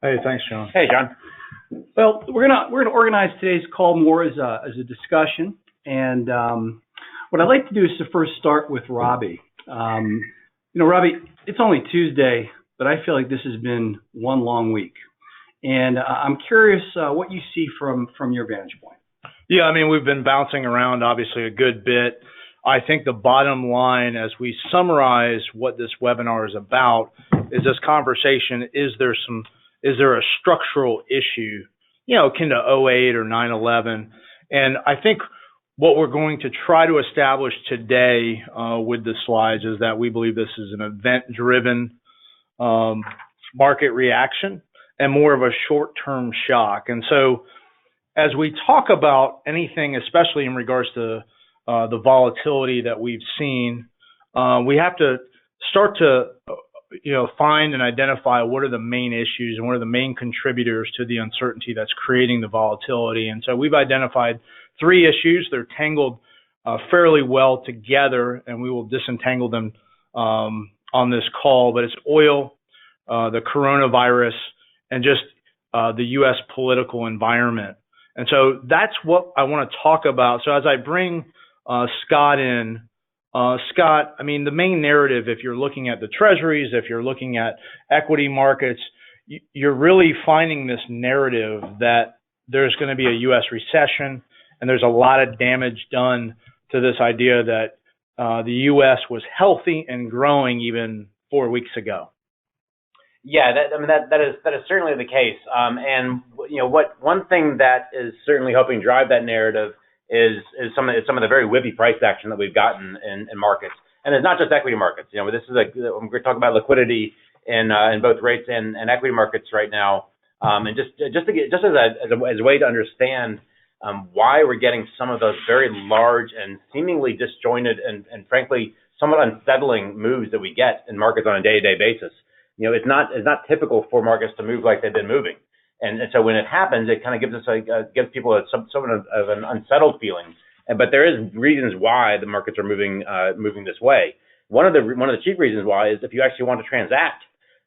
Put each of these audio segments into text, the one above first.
Hey, thanks, John. Hey, John. Well, we're gonna organize today's call more as a discussion, and what I'd like to do is to first start with Robbie. Robbie, it's only Tuesday, but I feel like this has been one long week, and I'm curious what you see from your vantage point. Yeah, I mean, we've been bouncing around obviously a good bit. I think the bottom line, as we summarize what this webinar is about, is this conversation: is there a structural issue, akin to '08 or 9/11? And I think what we're going to try to establish today with the slides is that we believe this is an event-driven market reaction and more of a short-term shock. And so as we talk about anything, especially in regards to the volatility that we've seen, we have to start to find and identify what are the main issues and what are the main contributors to the uncertainty that's creating the volatility. And so we've identified three issues. They're tangled fairly well together, and we will disentangle them on this call. But it's oil, the coronavirus, and just the U.S. political environment. And so that's what I want to talk about. So as I bring Scott in, Scott, I mean, the main narrative, if you're looking at the treasuries, if you're looking at equity markets, you're really finding this narrative that there's going to be a U.S. recession, and there's a lot of damage done to this idea that the U.S. was healthy and growing even 4 weeks ago. Yeah, that is certainly the case. And one thing that is certainly helping drive that narrative is some of the very whippy price action that we've gotten in markets, and it's not just equity markets. This is we're talking about liquidity in both rates and equity markets right now, and just as a way to understand why we're getting some of those very large and seemingly disjointed and frankly somewhat unsettling moves that we get in markets on a day-to-day basis. It's not typical for markets to move like they've been moving. And so when it happens, it kind of gives people somewhat of an unsettled feeling. But there is reasons why the markets are moving this way. One of the chief reasons why is if you actually want to transact,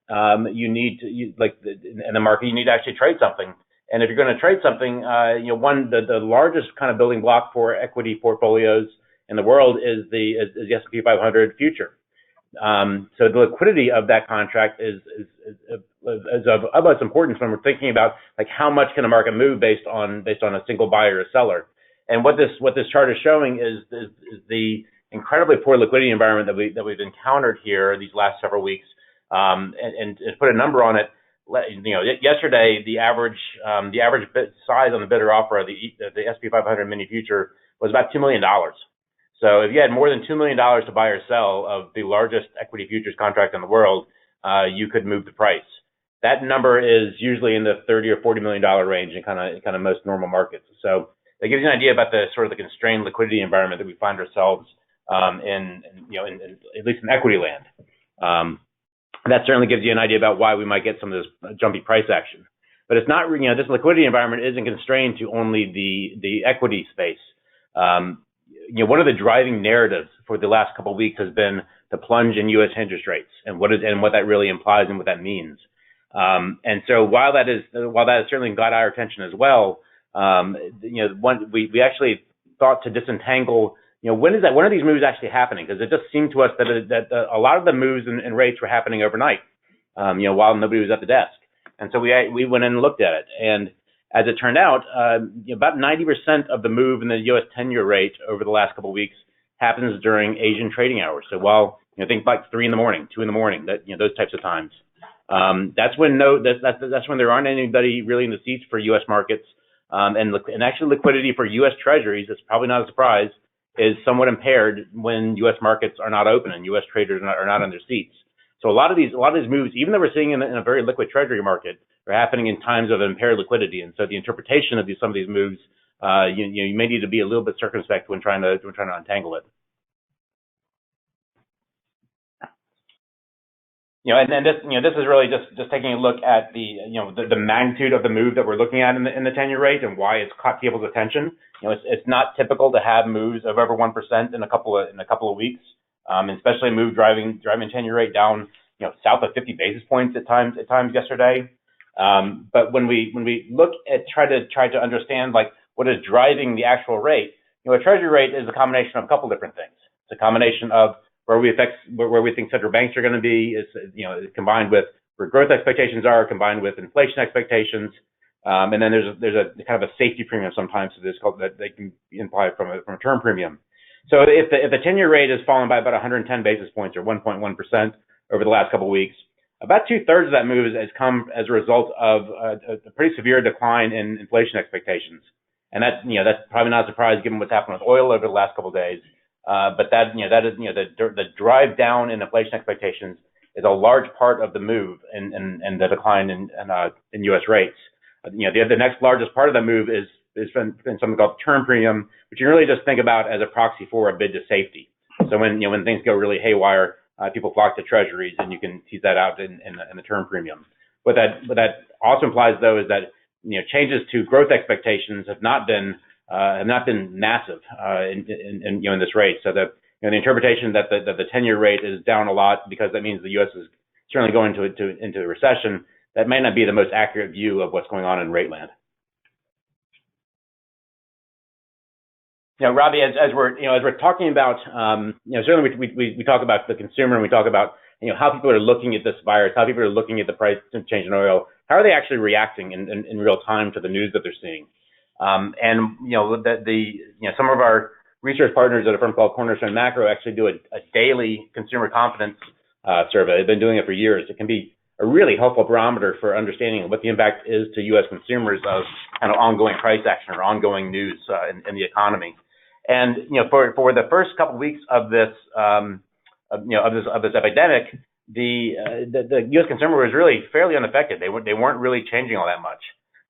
you need to in the market you need to actually trade something. And if you're going to trade something, the largest kind of building block for equity portfolios in the world is the S&P 500 future. So the liquidity of that contract is of utmost importance when we're thinking about how much can a market move based on a single buyer or seller. And what this chart is showing is the incredibly poor liquidity environment that we've encountered here these last several weeks. And to put a number on it, yesterday the average bid size on the bidder offer of the S&P 500 mini future was about $2 million. So if you had more than $2 million to buy or sell of the largest equity futures contract in the world, you could move the price. That number is usually in the $30 or $40 million range in kind of most normal markets. So that gives you an idea about the sort of the constrained liquidity environment that we find ourselves in at least in equity land. That certainly gives you an idea about why we might get some of this jumpy price action. But it's not, this liquidity environment isn't constrained to only the equity space. One of the driving narratives for the last couple of weeks has been the plunge in U.S. interest rates and what that really implies and what that means. And so while that has certainly got our attention as well, we actually thought to disentangle, when are these moves actually happening? Because it just seemed to us that a lot of the moves in rates were happening overnight, while nobody was at the desk. And so we went in and looked at it. And as it turned out, about 90% of the move in the U.S. 10-year rate over the last couple of weeks happens during Asian trading hours. So while think like 3 in the morning, 2 in the morning, those types of times. That's when there aren't anybody really in the seats for U.S. markets, and actually liquidity for U.S. Treasuries. It's probably not a surprise. Is somewhat impaired when U.S. markets are not open and U.S. traders are not on their seats. So a lot of these moves, even though we're seeing in a very liquid Treasury market, are happening in times of impaired liquidity. And so the interpretation of some of these moves, you may need to be a little bit circumspect when trying to untangle it. This is really just taking a look at the magnitude of the move that we're looking at in the 10-year rate and why it's caught people's attention. It's not typical to have moves of over 1% in a couple of weeks, especially a move driving 10-year rate down south of 50 basis points at times yesterday. But when we look at try to understand like what is driving the actual rate, a treasury rate is a combination of a couple different things. It's a combination of where we think central banks are going to be, is combined with where growth expectations are, combined with inflation expectations, and then there's a kind of a safety premium sometimes to this called that they can imply from a term premium. So if the 10-year rate has fallen by about 110 basis points or 1.1% over the last couple of weeks, about 2/3 of that move has come as a result of a pretty severe decline in inflation expectations, and that's probably not a surprise given what's happened with oil over the last couple of days. But that is the drive down in inflation expectations is a large part of the move and the decline in U.S. rates. The next largest part of the move is been something called term premium, which you really just think about as a proxy for a bid to safety. So when things go really haywire, people flock to treasuries, and you can tease that out in the term premium. What that also implies, though, is that changes to growth expectations have not been massive in this rate. So the interpretation that the 10-year rate is down a lot because that means the U.S. is certainly going into a recession, that may not be the most accurate view of what's going on in rate land. Robbie, as we're talking about, certainly we talk about the consumer and we talk about how people are looking at this virus, how people are looking at the price change in oil, how are they actually reacting in real time to the news that they're seeing? And some of our research partners at a firm called Cornerstone Macro actually do a daily consumer confidence survey. They've been doing it for years. It can be a really helpful barometer for understanding what the impact is to U.S. consumers of kind of ongoing price action or ongoing news in the economy. And for the first couple of weeks of this epidemic, the U.S. consumer was really fairly unaffected. They weren't really changing all that much.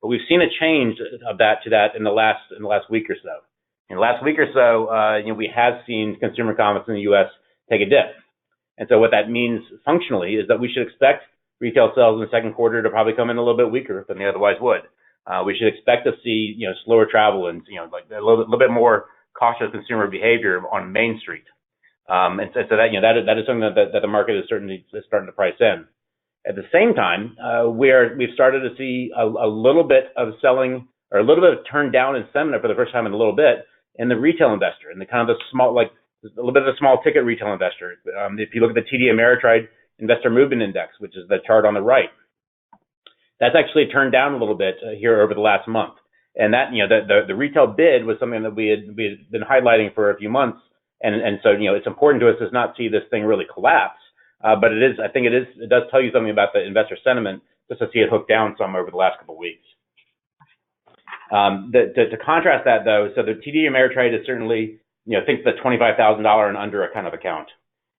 But we've seen a change of that in the last week or so. In the last week or so, we have seen consumer confidence in the U.S. take a dip. And so what that means functionally is that we should expect retail sales in the second quarter to probably come in a little bit weaker than they otherwise would. We should expect to see slower travel and like a little bit more cautious consumer behavior on Main Street. And so that is something that the market is certainly starting to price in. At the same time, we've started to see a little bit of selling or a little bit of turn down in sentiment for the first time in a little bit in the retail investor, in the kind of the small, like a little bit of a small ticket retail investor. If you look at the TD Ameritrade Investor Movement Index, which is the chart on the right, that's actually turned down a little bit here over the last month. And that the retail bid was something that we had been highlighting for a few months, and so it's important to us to not see this thing really collapse. But it does tell you something about the investor sentiment just to see it hook down some over the last couple of weeks. To contrast that though, so the TD Ameritrade is certainly think the $25,000 and under a kind of account.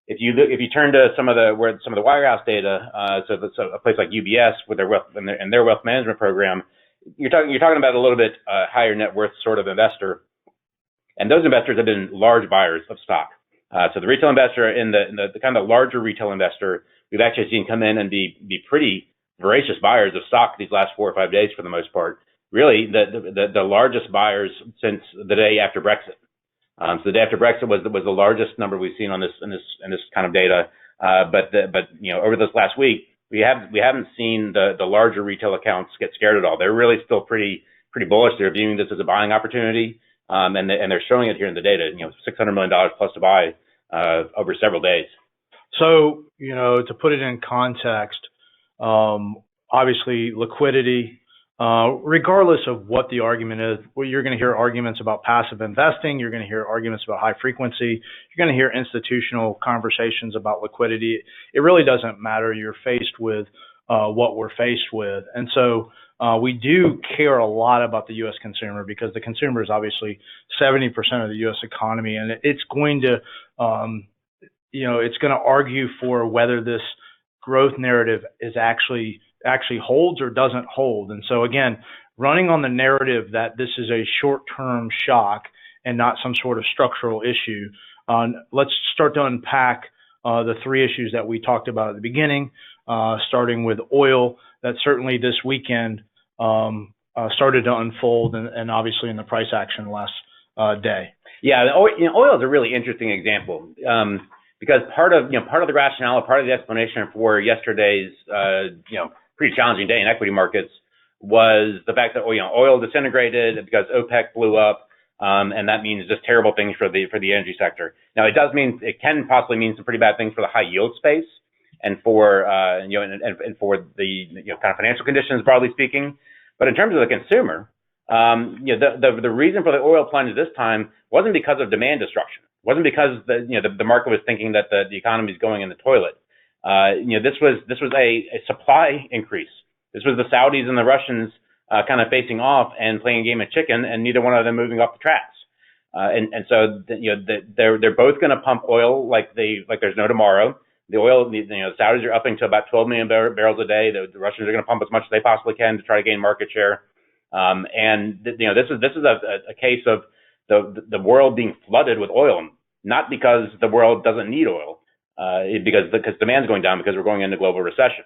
If you turn to some of the wirehouse data, so a place like UBS with their wealth and their wealth management program, you're talking about a little bit higher net worth sort of investor, and those investors have been large buyers of stock. So the retail investor in the kind of larger retail investor, we've actually seen come in and be pretty voracious buyers of stock these last 4 or 5 days for the most part. Really, the largest buyers since the day after Brexit. So the day after Brexit was the largest number we've seen on this kind of data. But over this last week, we haven't seen the larger retail accounts get scared at all. They're really still pretty bullish. They're viewing this as a buying opportunity. And they're showing it here in the data, $600 million plus to buy over several days. So, to put it in context, obviously liquidity, regardless of what the argument is, you're going to hear arguments about passive investing. You're going to hear arguments about high frequency. You're going to hear institutional conversations about liquidity. It really doesn't matter. You're faced with what we're faced with. And so we do care a lot about the U.S. consumer because the consumer is obviously 70% of the U.S. economy, and it's going to, it's going to argue for whether this growth narrative is actually holds or doesn't hold. And so again, running on the narrative that this is a short-term shock and not some sort of structural issue, let's start to unpack the three issues that we talked about at the beginning, starting with oil. That certainly this weekend started to unfold, and obviously in the price action last day. Yeah, oil is a really interesting example because part of the rationale, part of the explanation for yesterday's pretty challenging day in equity markets was the fact that oil disintegrated because OPEC blew up, and that means just terrible things for the energy sector. Now it can possibly mean some pretty bad things for the high yield space and for and for the kind of financial conditions broadly speaking. But in terms of the consumer, the reason for the oil plunge this time wasn't because of demand destruction. It wasn't because the market was thinking that the economy is going in the toilet. This was a supply increase. This was the Saudis and the Russians kind of facing off and playing a game of chicken, and neither one of them moving off the tracks. So they're both going to pump oil like there's no tomorrow. The oil, the Saudis are upping to about 12 million barrels a day. The Russians are going to pump as much as they possibly can to try to gain market share. This is a case of the world being flooded with oil, not because the world doesn't need oil, because demand's going down because we're going into global recession.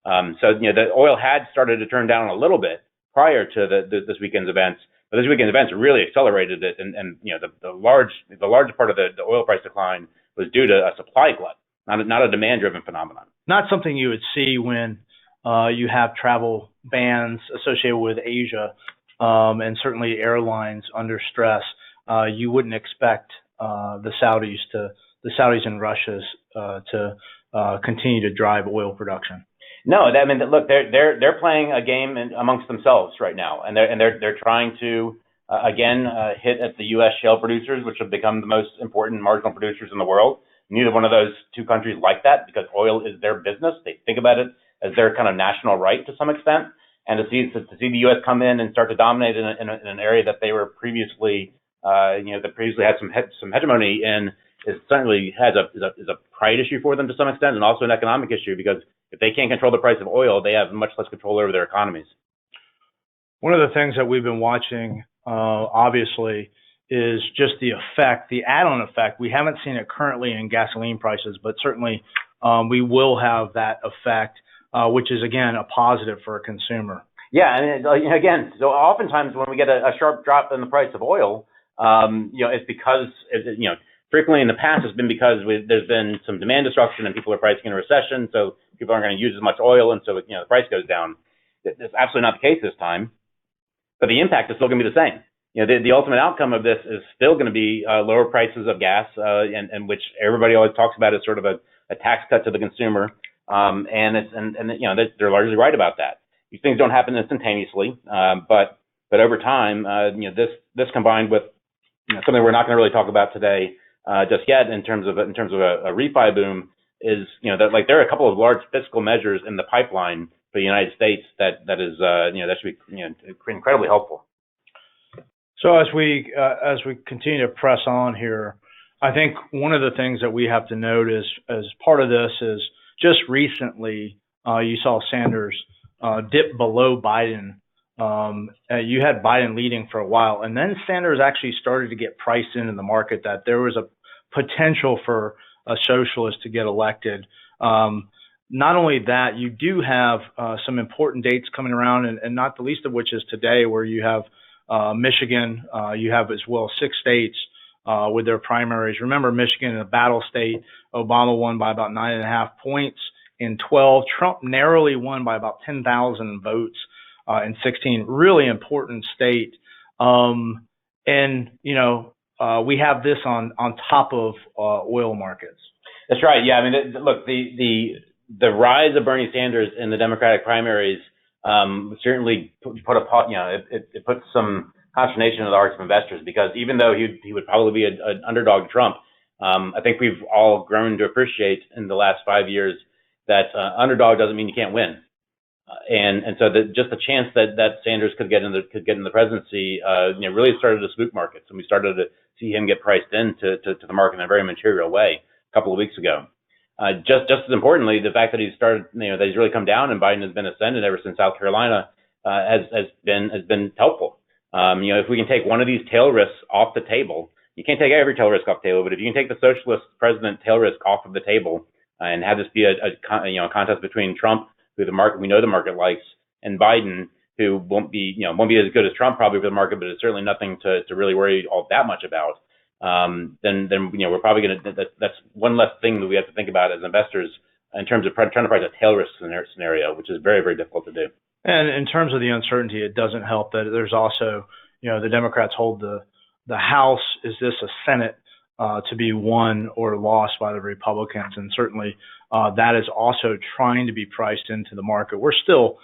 The oil had started to turn down a little bit prior to this weekend's events, but this weekend's events really accelerated it, and the large part of the oil price decline was due to a supply glut, not a demand-driven phenomenon. Not something you would see when you have travel bans associated with Asia, and certainly airlines under stress. You wouldn't expect the Saudis and Russia's to continue to drive oil production. No, look, they're playing a game amongst themselves right now, and they're trying to again hit at the U.S. shale producers, which have become the most important marginal producers in the world. Neither one of those two countries like that because oil is their business. They think about it as their kind of national right to some extent, and to see the U.S. come in and start to dominate in an area that they were previously, that previously had some hegemony in, is certainly is a pride issue for them to some extent, and also an economic issue because if they can't control the price of oil, they have much less control over their economies. One of the things that we've been watching, obviously, is just the effect, the add-on effect. We haven't seen it currently in gasoline prices, but certainly we will have that effect, which is, again, a positive for a consumer. Yeah, and again, so oftentimes when we get a sharp drop in the price of oil, it's because, frequently in the past it's been because there's been some demand destruction and people are pricing in a recession, so people aren't going to use as much oil, and so the price goes down. That's absolutely not the case this time, but the impact is still going to be the same. The ultimate outcome of this is still going to be lower prices of gas, and which everybody always talks about as sort of a tax cut to the consumer, and they're largely right about that. These things don't happen instantaneously, but over time, this combined with something we're not going to really talk about today just yet in terms of a refi boom is that there are a couple of large fiscal measures in the pipeline for the United States that should be incredibly helpful. So as we continue to press on here, I think one of the things that we have to note is, as part of this, is just recently you saw Sanders dip below Biden. You had Biden leading for a while, and then Sanders actually started to get priced into the market that there was a potential for a socialist to get elected. Not only that, you do have some important dates coming around, and not the least of which is today, where you have Michigan, you have as well 6 states with their primaries. Remember, Michigan, a battle state, Obama won by about 9.5 points in 12. Trump narrowly won by about 10,000 votes in 16. Really important state. We have this on top of oil markets. That's right. Yeah, look, the rise of Bernie Sanders in the Democratic primaries certainly it puts some consternation in the hearts of investors, because even though he would probably be an underdog to Trump, I think we've all grown to appreciate in the last 5 years that underdog doesn't mean you can't win. So just the chance that Sanders could get in the presidency, really started to spook markets, and we started to see him get priced into the market in a very material way a couple of weeks ago. Just as importantly, the fact that he's really come down and Biden has been ascended ever since South Carolina has been helpful. If we can take one of these tail risks off the table, you can't take every tail risk off the table, but if you can take the socialist president tail risk off of the table and have this be a contest between Trump, who we know the market likes, and Biden, who won't be as good as Trump probably for the market, but it's certainly nothing to really worry all that much about. Then we're probably that's one less thing that we have to think about as investors in terms of trying to price a tail risk scenario, which is very, very difficult to do. And in terms of the uncertainty, it doesn't help that there's also, the Democrats hold the House. Is this a Senate to be won or lost by the Republicans? And certainly that is also trying to be priced into the market. We're still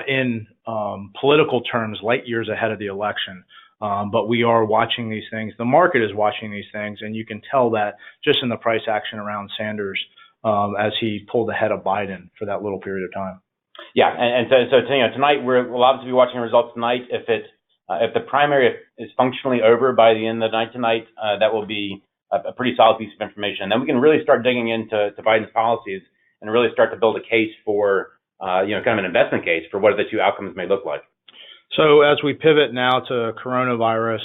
in political terms light years ahead of the election. But we are watching these things. The market is watching these things, and you can tell that just in the price action around Sanders as he pulled ahead of Biden for that little period of time. Yeah, and so tonight we'll obviously be watching results tonight. If the primary is functionally over by the end of the night tonight, that will be a pretty solid piece of information. And then we can really start digging into Biden's policies and really start to build a case for kind of an investment case for what the two outcomes may look like. So as we pivot now to coronavirus,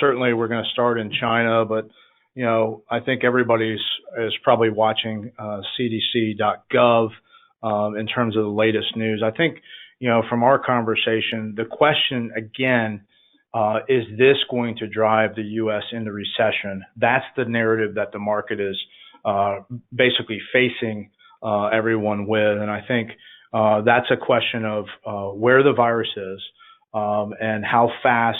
certainly we're going to start in China, but I think everybody is probably watching CDC.gov in terms of the latest news. I think from our conversation, the question again is this going to drive the U.S. into recession? That's the narrative that the market is basically facing everyone with, and I think that's a question of where the virus is and how fast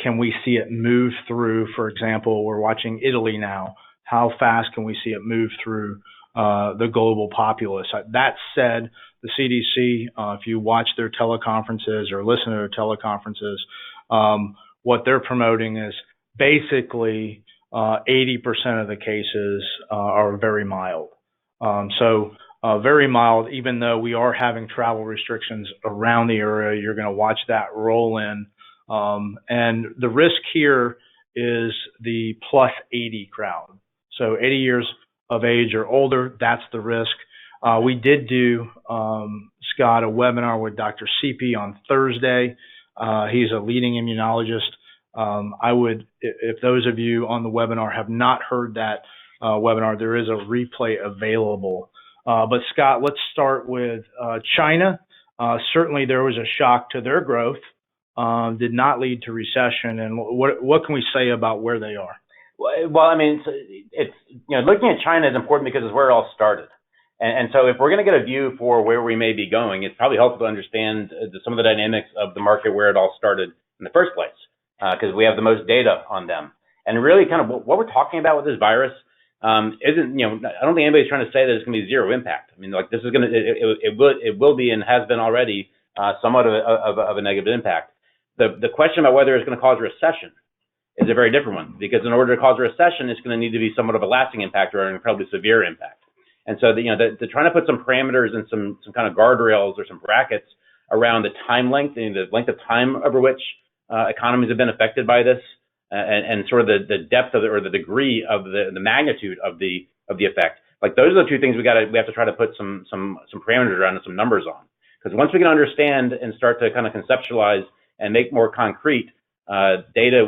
can we see it move through. For example, we're watching Italy now. How fast can we see it move through the global populace? That said, the CDC, if you watch their teleconferences or listen to their teleconferences, what they're promoting is basically 80% of the cases are very mild. Very mild, even though we are having travel restrictions around the area. You're going to watch that roll in. And the risk here is the plus 80 crowd. So 80 years of age or older, that's the risk. We did do, Scott, a webinar with Dr. Sepe on Thursday. He's a leading immunologist. I would, if those of you on the webinar have not heard that webinar, there is a replay available. But Scott, let's start with China. Certainly there was a shock to their growth, did not lead to recession. And what can we say about where they are? Well, I mean, it's looking at China is important because it's where it all started. And so if we're going to get a view for where we may be going, it's probably helpful to understand some of the dynamics of the market where it all started in the first place, because we have the most data on them. And really kind of what we're talking about with this virus isn't, I don't think anybody's trying to say that it's going to be zero impact. I mean, like this is going to, it will be and has been already somewhat of a negative impact. The question about whether it's going to cause a recession is a very different one, because in order to cause a recession, it's going to need to be somewhat of a lasting impact or an incredibly severe impact. And so, the trying to put some parameters and some kind of guardrails or some brackets around the time length and the length of time over which economies have been affected by this, and sort of the depth of or the degree of the magnitude of the effect. Like those are the two things we have to try to put some parameters around and some numbers on. Because once we can understand and start to kind of conceptualize and make more concrete data,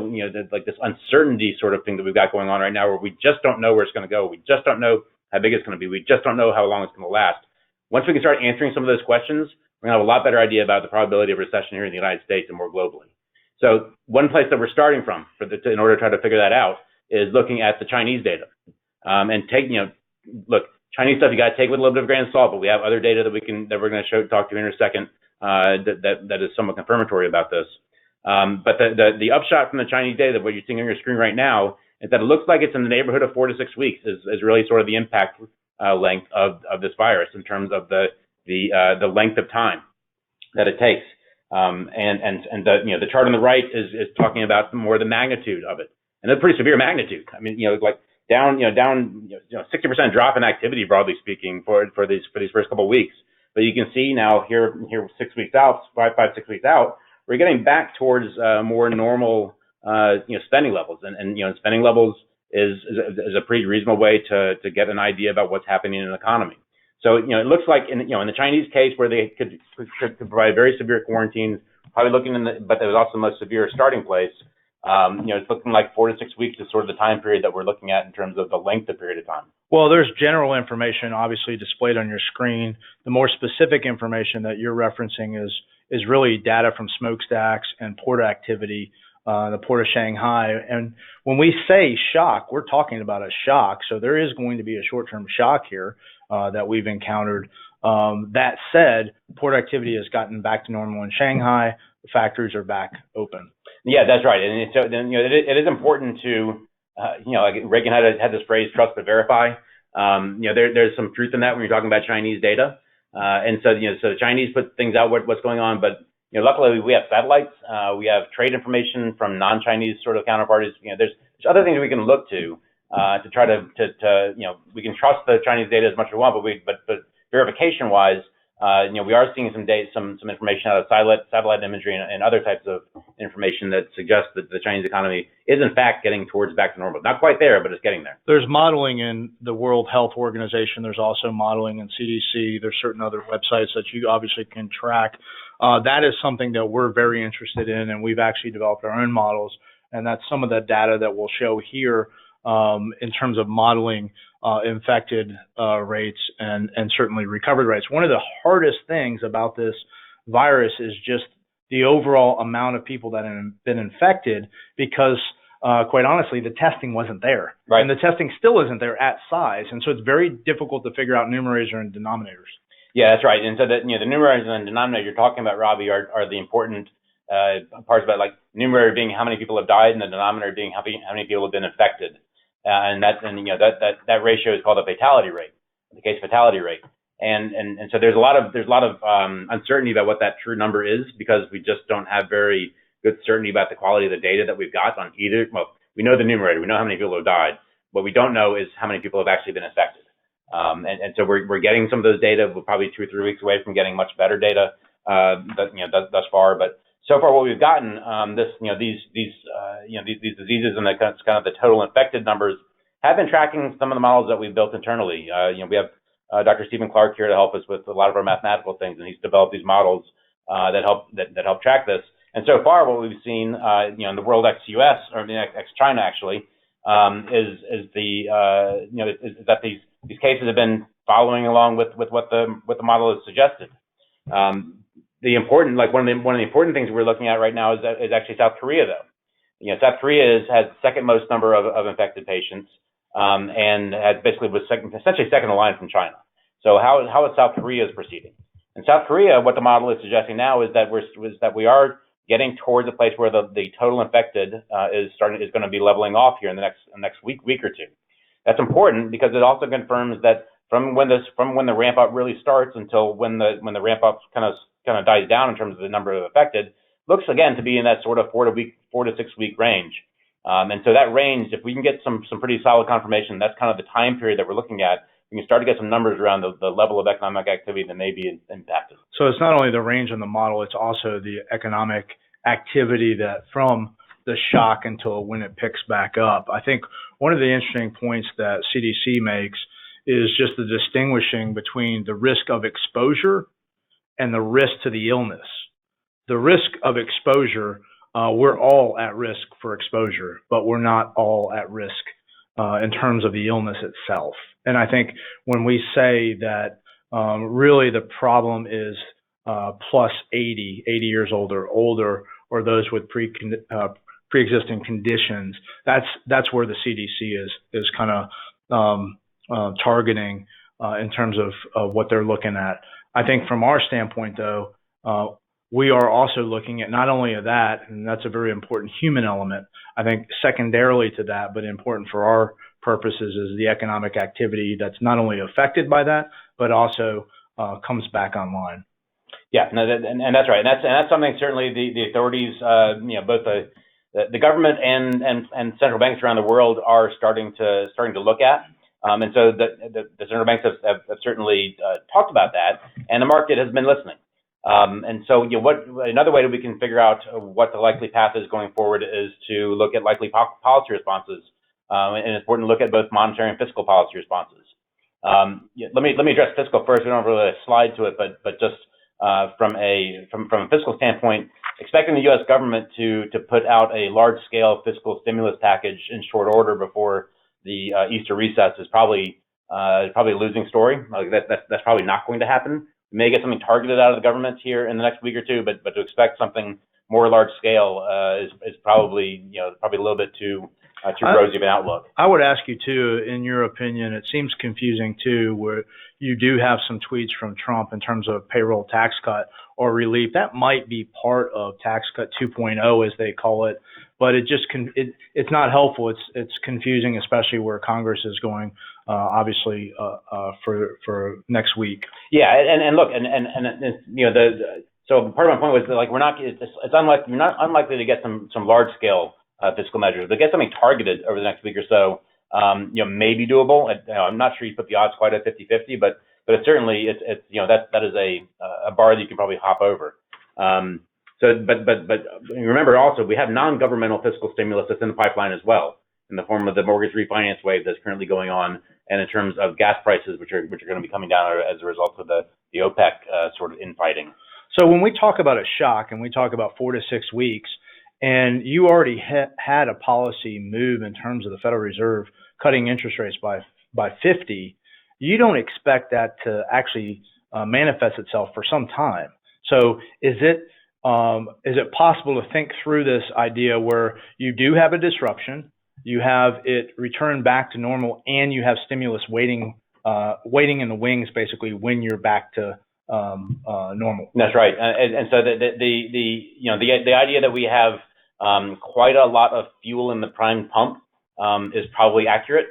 like this uncertainty sort of thing that we've got going on right now, where we just don't know where it's going to go. We just don't know how big it's going to be. We just don't know how long it's going to last. Once we can start answering some of those questions, we're going to have a lot better idea about the probability of recession here in the United States and more globally. So one place that we're starting from in order to try to figure that out is looking at the Chinese data. And look, Chinese stuff you got to take with a little bit of a grain of salt, but we have other data that we're going to talk to in a second that is somewhat confirmatory about this. But the upshot from the Chinese data, what you're seeing on your screen right now, is that it looks like it's in the neighborhood of 4 to 6 weeks is really sort of the impact length of this virus in terms of the length of time that it takes. And the chart on the right is talking about more the magnitude of it, and a pretty severe magnitude. I mean, like down 60% drop in activity, broadly speaking, for these first couple of weeks. But you can see now here 6 weeks out, 6 weeks out, we're getting back towards more normal spending levels, and spending levels is a pretty reasonable way to get an idea about what's happening in an economy. So it looks like in the Chinese case where they could provide very severe quarantines, probably looking but there was also the most severe starting place. It's looking like 4 to 6 weeks is sort of the time period that we're looking at in terms of the length of period of time. Well, there's general information obviously displayed on your screen. The more specific information that you're referencing is really data from smokestacks and port activity, the Port of Shanghai. And when we say shock, we're talking about a shock. So there is going to be a short-term shock here. that we've encountered. That said, port activity has gotten back to normal in Shanghai. The factories are back open. Yeah, that's right. And so then, it is important to, like Reagan had this phrase, trust but verify. There's some truth in that when you're talking about Chinese data. And so, so the Chinese put things out, what's going on, but, luckily we have satellites. We have trade information from non-Chinese sort of counterparties. There's other things we can look to try to we can trust the Chinese data as much as we want, but verification wise, we are seeing some information out of satellite imagery and other types of information that suggests that the Chinese economy is in fact getting towards back to normal. Not quite there, but it's getting there. There's modeling in the World Health Organization. There's also modeling in CDC. There's certain other websites that you obviously can track. That is something that we're very interested in, and we've actually developed our own models. And that's some of the data that we'll show here in terms of modeling infected rates and certainly recovered rates. One of the hardest things about this virus is just the overall amount of people that have been infected because, quite honestly, the testing wasn't there. Right. And the testing still isn't there at size. And so it's very difficult to figure out numerators and denominators. Yeah, that's right. And so the numerators and denominators you're talking about, Robbie, are the important parts about, like, numerator being how many people have died and the denominator being how many people have been infected. That ratio is called the fatality rate, the case fatality rate. And so there's a lot of uncertainty about what that true number is because we just don't have very good certainty about the quality of the data that we've got on either. Well, we know the numerator, we know how many people have died. What we don't know is how many people have actually been infected. And so we're getting some of those data. We're probably 2 or 3 weeks away from getting much better data thus far. But so far, what we've gotten, these diseases and the kind of the total infected numbers have been tracking some of the models that we've built internally. We have Dr. Stephen Clark here to help us with a lot of our mathematical things, and he's developed these models that help track this. And so far, what we've seen, in the world ex-US or ex-China actually, is that these cases have been following along with what the model has suggested. One of the important things we're looking at right now is actually South Korea, though. South Korea has the second most number of infected patients, and was essentially second in line from China. So how is South Korea proceeding? In South Korea, what the model is suggesting now is that we are getting towards a place where the total infected is going to be leveling off here in the next week or two. That's important because it also confirms that from when the ramp up really starts until when the ramp up kind of dies down in terms of the number of affected, looks again to be in that sort of 4 to 6 week range. And so that range, if we can get some pretty solid confirmation, that's kind of the time period that we're looking at. We can start to get some numbers around the level of economic activity that may be impacted. So it's not only the range in the model, it's also the economic activity that from the shock until when it picks back up. I think one of the interesting points that CDC makes is just the distinguishing between the risk of exposure and the risk to the illness. The risk of exposure, we're all at risk for exposure, but we're not all at risk in terms of the illness itself. And I think when we say that really the problem is plus 80 years old or older, or those with pre-existing conditions, that's where the CDC is kind of targeting in terms of what they're looking at. I think from our standpoint, though, we are also looking at not only that, and that's a very important human element. I think secondarily to that, but important for our purposes, is the economic activity that's not only affected by that, but also comes back online. Yeah, no, and that's right, and that's something certainly the authorities, both the government and central banks around the world are starting to look at. And so the central banks have certainly talked about that, and the market has been listening. And so, another way that we can figure out what the likely path is going forward is to look at likely policy responses, and it's important to look at both monetary and fiscal policy responses. Let me address fiscal first. We don't have really a slide to it, but just from a fiscal standpoint, expecting the U.S. government to put out a large-scale fiscal stimulus package in short order before the Easter recess is probably a losing story. Like that's probably not going to happen. We may get something targeted out of the government here in the next week or two, but to expect something more large scale is probably a little bit too too rosy of an outlook. I would ask you too, in your opinion, it seems confusing too, where you do have some tweets from Trump in terms of payroll tax cut or relief. That might be part of tax cut 2.0, as they call it, but it's not helpful. It's confusing, especially where Congress is going, obviously, for next week. Yeah, and look, so part of my point was that, like, you're not unlikely to get some large scale fiscal measures, but get something targeted over the next week or so. May be doable. I'm not sure you put the odds quite at 50-50, but it's certainly that is a bar that you can probably hop over. But remember also, we have non-governmental fiscal stimulus that's in the pipeline as well, in the form of the mortgage refinance wave that's currently going on, and in terms of gas prices, which are going to be coming down as a result of the OPEC sort of infighting. So when we talk about a shock and we talk about 4 to 6 weeks, and you already had a policy move in terms of the Federal Reserve cutting interest rates by 50, you don't expect that to actually manifest itself for some time. So is it possible to think through this idea where you do have a disruption, you have it return back to normal, and you have stimulus waiting in the wings, basically, when you're back to normal? That's right, and so the idea that we have quite a lot of fuel in the prime pump is probably accurate,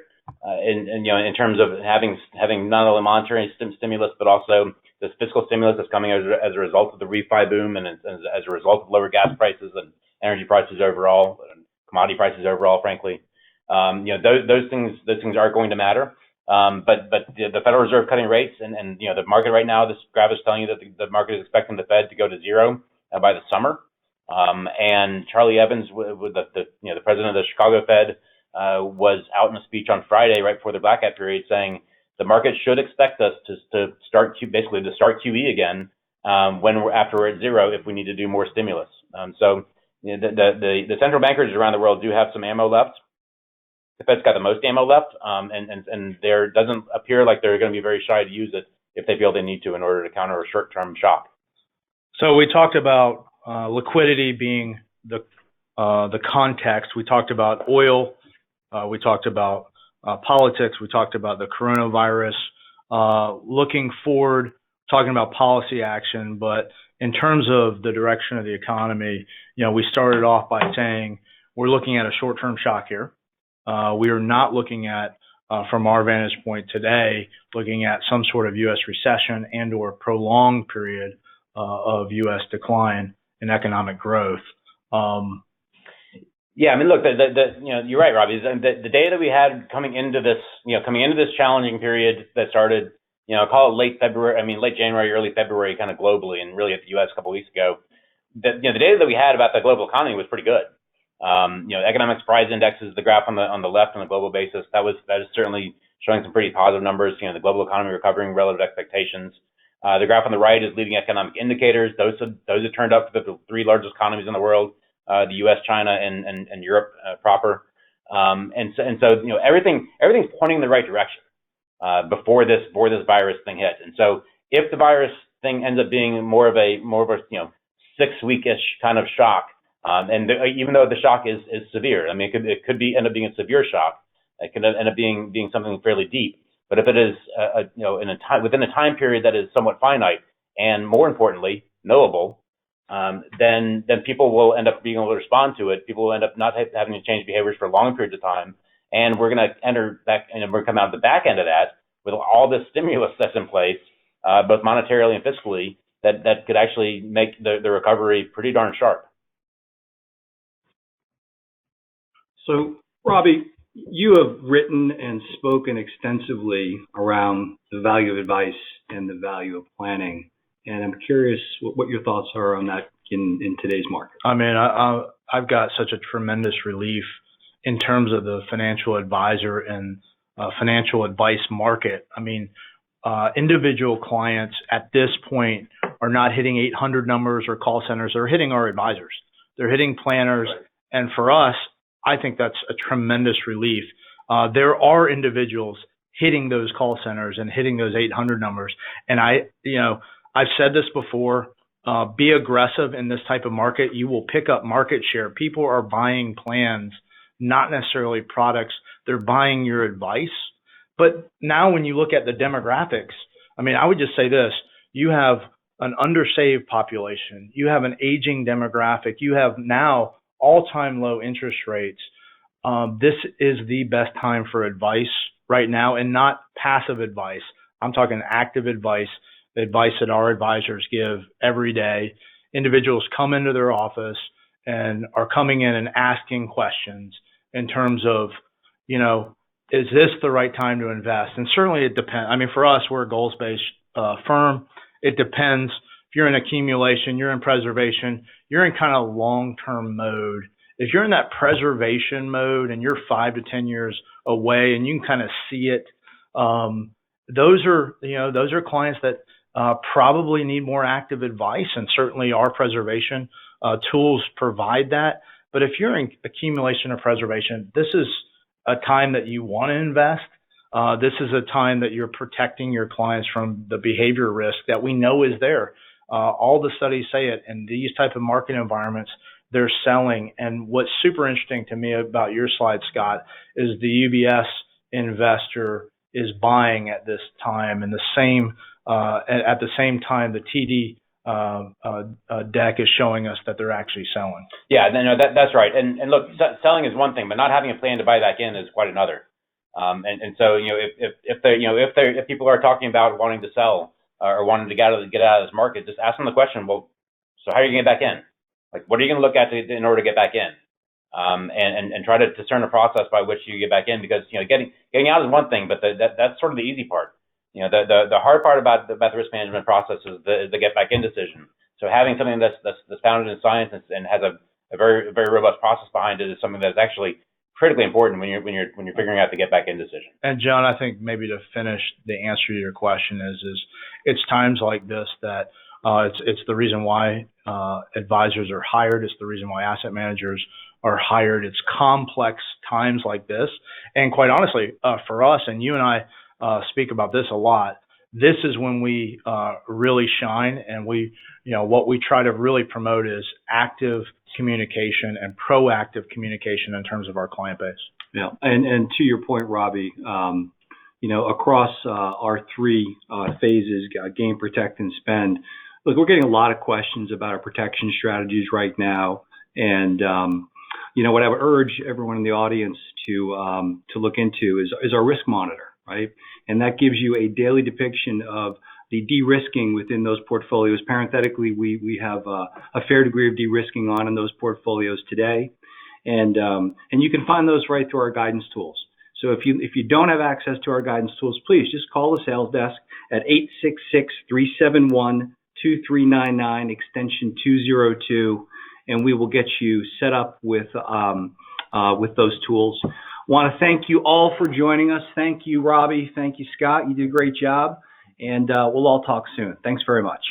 in terms of having not only monetary stimulus but also this fiscal stimulus that's coming as a result of the refi boom and as a result of lower gas prices and energy prices overall, and commodity prices overall, frankly. Those things are going to matter. But the Federal Reserve cutting rates and the market right now, this graph is telling you that the market is expecting the Fed to go to zero by the summer. And Charlie Evans, the president of the Chicago Fed, was out in a speech on Friday right before the blackout period saying the market should expect us to start QE again after we're at zero if we need to do more stimulus. So the central bankers around the world do have some ammo left. The Fed's got the most ammo left, and there doesn't appear like they're going to be very shy to use it if they feel they need to in order to counter a short-term shock. So we talked about liquidity being the context. We talked about oil. We talked about politics. We talked about the coronavirus. Looking forward, talking about policy action, but in terms of the direction of the economy, we started off by saying we're looking at a short-term shock here. We are not looking at, from our vantage point today, looking at some sort of U.S. recession and or prolonged period of U.S. decline in economic growth. Yeah, I mean, look, you're right, Robbie. The data that we had coming into this challenging period that started, call it late January, early February, kind of globally, and really at the U.S. a couple of weeks ago. The data that we had about the global economy was pretty good. Economic surprise index is the graph on the left on a global basis. That is certainly showing some pretty positive numbers. The global economy recovering relative to expectations. The graph on the right is leading economic indicators. Those have turned up for the three largest economies in the world: the U.S., China, and Europe proper. And so everything's pointing in the right direction before this virus thing hit. And so if the virus thing ends up being more of a 6-week-ish kind of shock. Even though the shock is severe, I mean, it could end up being a severe shock. It could end up being something fairly deep. But if it is, within a time period that is somewhat finite and, more importantly, knowable, then people will end up being able to respond to it. People will end up not having to change behaviors for long periods of time, and we're going to enter back, and we're coming out the back end of that with all this stimulus that's in place, both monetarily and fiscally, that could actually make the recovery pretty darn sharp. So, Robbie, you have written and spoken extensively around the value of advice and the value of planning, and I'm curious what your thoughts are on that in today's market. I mean, I've got such a tremendous relief in terms of the financial advisor and financial advice market. I mean, individual clients at this point are not hitting 800 numbers or call centers. They're hitting our advisors. They're hitting planners, right. And for us, I think that's a tremendous relief. There are individuals hitting those call centers and hitting those 800 numbers. And I've said this before, be aggressive in this type of market. You will pick up market share. People are buying plans not necessarily products. They're buying your advice. But now when you look at the demographics, I mean, I would just say this. You have an undersaved population. You have an aging demographic. You have now all-time low interest rates. This is the best time for advice right now, and not passive advice. I'm talking active advice that our advisors give every day. Individuals come into their office and are coming in and asking questions in terms of, is this the right time to invest? And certainly it depends. I mean, for us, we're a goals-based firm. It depends. If you're in accumulation, you're in preservation, you're in kind of long-term mode. If you're in that preservation mode and you're 5 to 10 years away and you can kind of see it, those are clients that probably need more active advice, and certainly our preservation tools provide that. But if you're in accumulation or preservation, this is a time that you want to invest. This is a time that you're protecting your clients from the behavior risk that we know is there. All the studies say it. In these type of market environments, they're selling. And what's super interesting to me about your slide, Scott, is the UBS investor is buying at this time, and at the same time the TD deck is showing us that they're actually selling. Yeah, no, that's right. And look, selling is one thing, but not having a plan to buy back in is quite another. And so if people are talking about wanting to sell or wanting to get out of this market, just ask them the question. Well, so how are you going to get back in? Like, what are you going to look at in order to get back in? And try to discern a process by which you get back in, because getting out is one thing, but that's sort of the easy part. The hard part about the risk management process is the get back in decision. So having something that's founded in science and has a very, very robust process behind it is something that's actually critically important when you're figuring out the get back in decision. And John, I think maybe to finish the answer to your question is it's times like this that it's the reason why advisors are hired. It's the reason why asset managers are hired. It's complex times like this. And quite honestly, for us, and you and I speak about this a lot, this is when we really shine, and what we try to really promote is active communication and proactive communication in terms of our client base. Yeah, and to your point, Robbie, across our three phases, gain, protect, and spend. Look, we're getting a lot of questions about our protection strategies right now, and what I would urge everyone in the audience to look into is our risk monitor, right? And that gives you a daily depiction of the de-risking within those portfolios. Parenthetically, we have a fair degree of de-risking on in those portfolios today, and you can find those right through our guidance tools. So if you don't have access to our guidance tools, please just call the sales desk at 866-371-2399 extension 202, and we will get you set up with those tools. Want to thank you all for joining us. Thank you, Robbie. Thank you, Scott. You did a great job. And we'll all talk soon. Thanks very much.